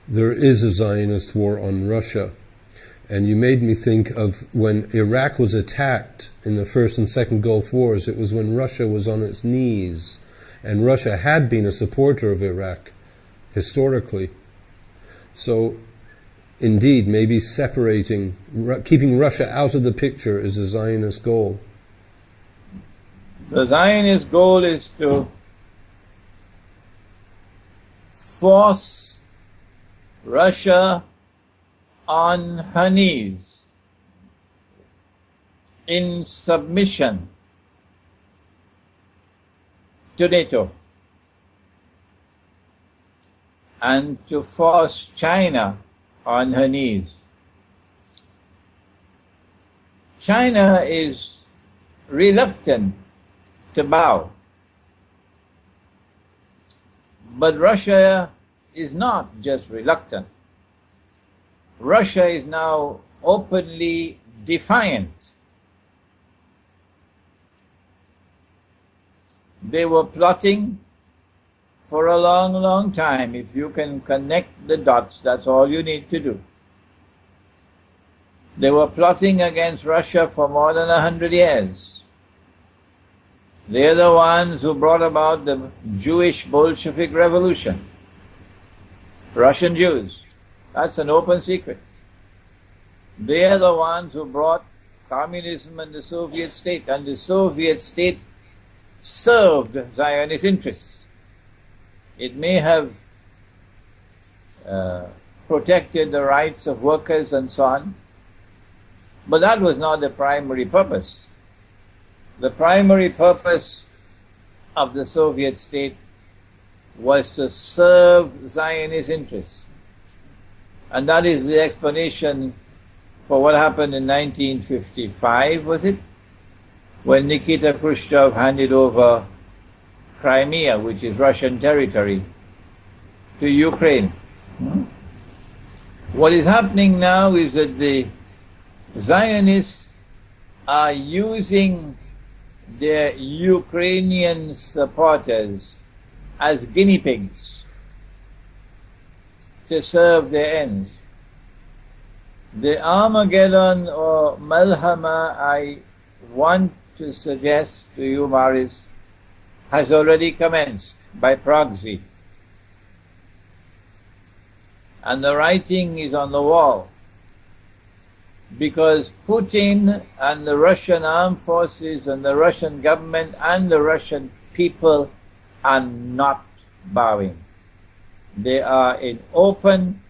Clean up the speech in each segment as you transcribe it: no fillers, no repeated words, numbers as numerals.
there is a Zionist war on Russia. And you made me think of when Iraq was attacked in the First and Second Gulf Wars. It was when Russia was on its knees. And Russia had been a supporter of Iraq, historically. So, indeed, maybe keeping Russia out of the picture is a Zionist goal. The Zionist goal is to force Russia on her knees in submission to NATO, and to force China on her knees. China is reluctant to bow, but Russia is not just reluctant. Russia is now openly defiant. They were plotting for a long, long time. If you can connect the dots, that's all you need to do. They were plotting against Russia for more than 100 years. They're the ones who brought about the Jewish Bolshevik Revolution. Russian Jews. That's an open secret. They are the ones who brought communism and the Soviet state, and the Soviet state served Zionist interests. It may have protected the rights of workers and so on, but that was not the primary purpose. The primary purpose of the Soviet state was to serve Zionist interests. And that is the explanation for what happened in 1955, was it? When Nikita Khrushchev handed over Crimea, which is Russian territory, to Ukraine. What is happening now is that the Zionists are using their Ukrainian supporters as guinea pigs to serve their ends. The Armageddon or Malhama I want to suggest to you, Maris, has already commenced by proxy. And the writing is on the wall. Because Putin and the Russian armed forces and the Russian government and the Russian people are not bowing. They are in open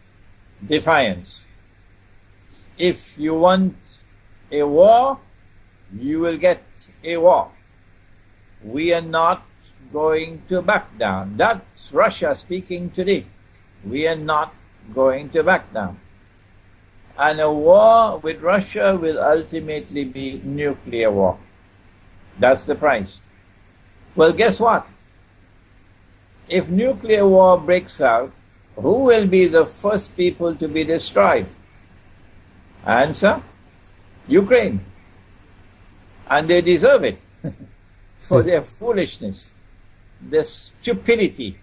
defiance. If you want a war, you will get a war. We are not going to back down. That's Russia speaking today. We are not going to back down. And a war with Russia will ultimately be nuclear war. That's the price. Well, guess what? If nuclear war breaks out, who will be the first people to be destroyed? Answer? Ukraine. And they deserve it for their foolishness, their stupidity.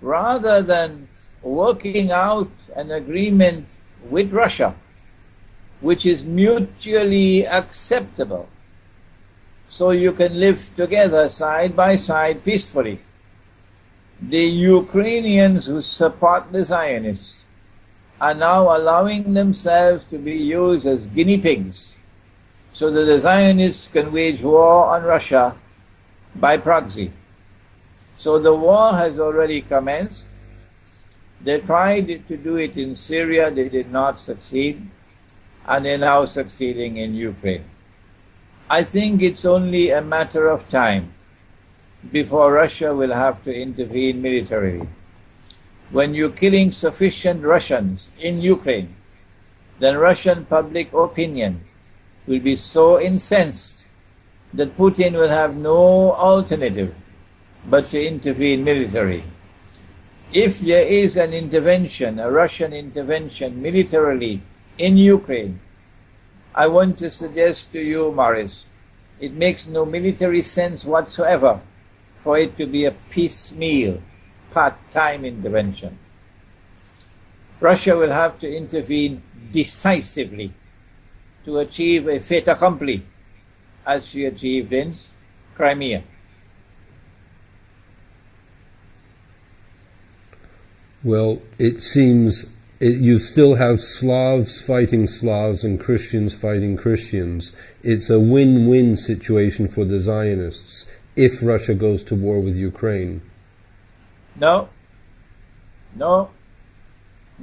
Rather than working out an agreement with Russia, which is mutually acceptable, so you can live together side by side peacefully. The Ukrainians who support the Zionists are now allowing themselves to be used as guinea pigs so that the Zionists can wage war on Russia by proxy. So the war has already commenced. They tried to do it in Syria, they did not succeed, and they're now succeeding in Ukraine. I think it's only a matter of time before Russia will have to intervene militarily. When you're killing sufficient Russians in Ukraine, then Russian public opinion will be so incensed that Putin will have no alternative but to intervene militarily. If there is an intervention, a Russian intervention militarily in Ukraine, I want to suggest to you, Maris, it makes no military sense whatsoever for it to be a piecemeal, part-time intervention. Russia will have to intervene decisively to achieve a fait accompli, as she achieved in Crimea. Well, it seems you still have Slavs fighting Slavs and Christians fighting Christians. It's a win-win situation for the Zionists if Russia goes to war with Ukraine. No,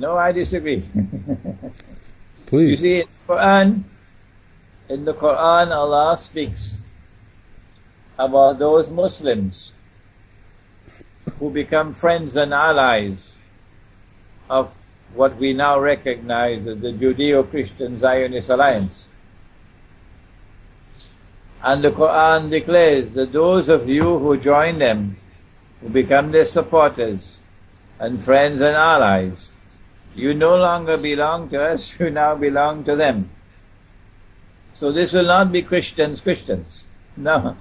I disagree. Please. You see, in the Quran, Allah speaks about those Muslims who become friends and allies of what we now recognize as the Judeo-Christian Zionist Alliance. And the Quran declares that those of you who join them, who become their supporters and friends and allies, you no longer belong to us, you now belong to them. So this will not be Christians. No.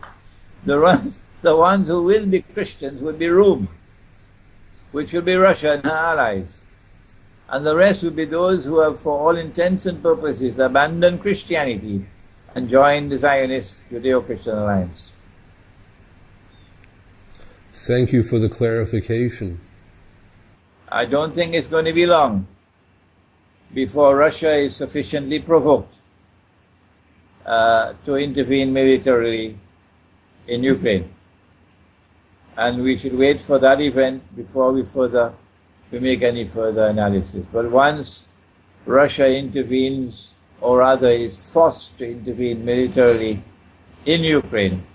The ones who will be Christians will be Rome, which will be Russia and her allies. And the rest will be those who have, for all intents and purposes, abandoned Christianity and joined the Zionist Judeo-Christian Alliance. Thank you for the clarification. I don't think it's going to be long before Russia is sufficiently provoked to intervene militarily in Ukraine. And we should wait for that event before we make any further analysis. But once Russia intervenes, or rather is forced to intervene militarily in Ukraine,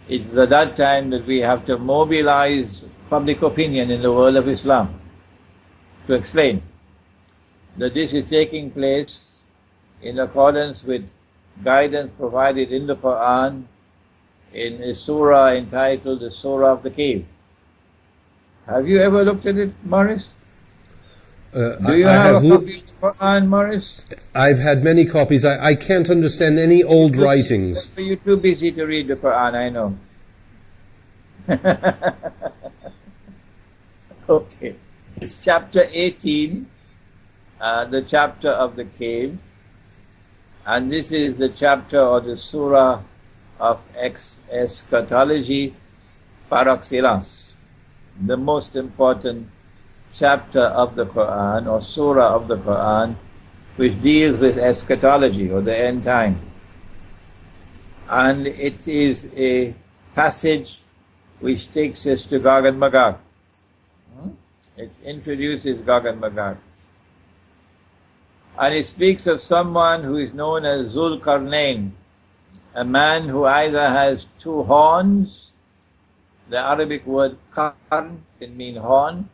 it's at that time that we have to mobilize public opinion in the world of Islam to explain that this is taking place in accordance with guidance provided in the Quran in a surah entitled the Surah of the Cave. Have you ever looked at it, Morris? Do you have a copy of the Quran, Morris? I've had many copies. I can't understand any old writings. You're too busy to read the Quran, I know. Okay. It's chapter 18, the chapter of the cave. And this is the chapter or the surah of eschatology par excellence, the most important chapter of the Quran or surah of the Quran, which deals with eschatology or the end time. And it is a passage which takes us to Gog and Magog. It introduces Gog and Magog. And it speaks of someone who is known as Zul Qarnain, a man who either has two horns, the Arabic word qarn can mean horn,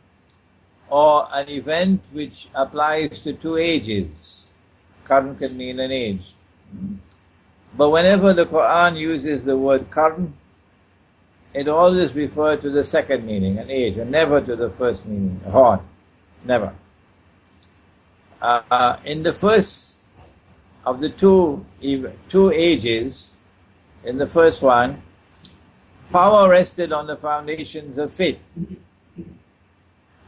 or an event which applies to two ages. Qarn can mean an age. But whenever the Quran uses the word qarn, it always refers to the second meaning, an age, and never to the first meaning, a horn. Never. In the first of the two ages, in the first one, power rested on the foundations of faith.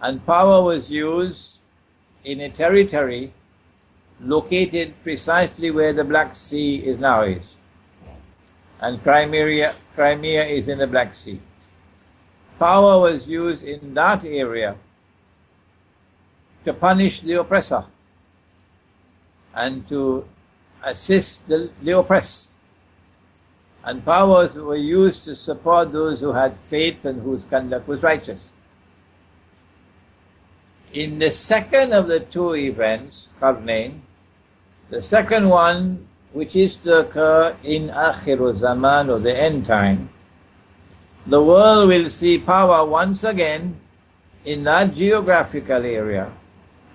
And power was used in a territory located precisely where the Black Sea is now is. And Crimea is in the Black Sea. Power was used in that area to punish the oppressor and to assist the oppressed. And powers were used to support those who had faith and whose conduct was righteous. In the second of the two events, Qarnain, the second one, which is to occur in Akhiru Zaman or the end time, the world will see power once again in that geographical area,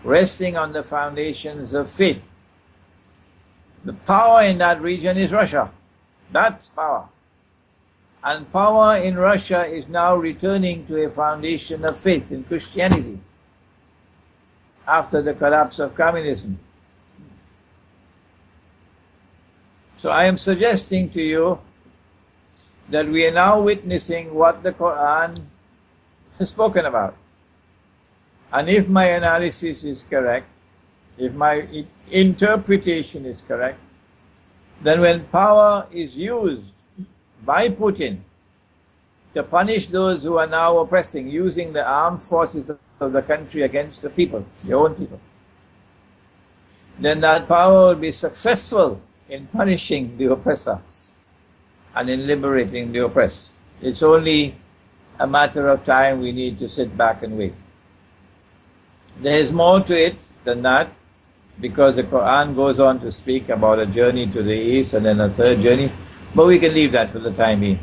resting on the foundations of faith. The power in that region is Russia. That's power. And power in Russia is now returning to a foundation of faith in Christianity after the collapse of communism. So I am suggesting to you that we are now witnessing what the Quran has spoken about. And if my analysis is correct, if my interpretation is correct, then when power is used by Putin to punish those who are now oppressing, using the armed forces of the country against the people, your own people, then that power will be successful in punishing the oppressor and in liberating the oppressed. It's only a matter of time. We need to sit back and wait. There is more to it than that, because the Quran goes on to speak about a journey to the east and then a third journey, but we can leave that for the time being.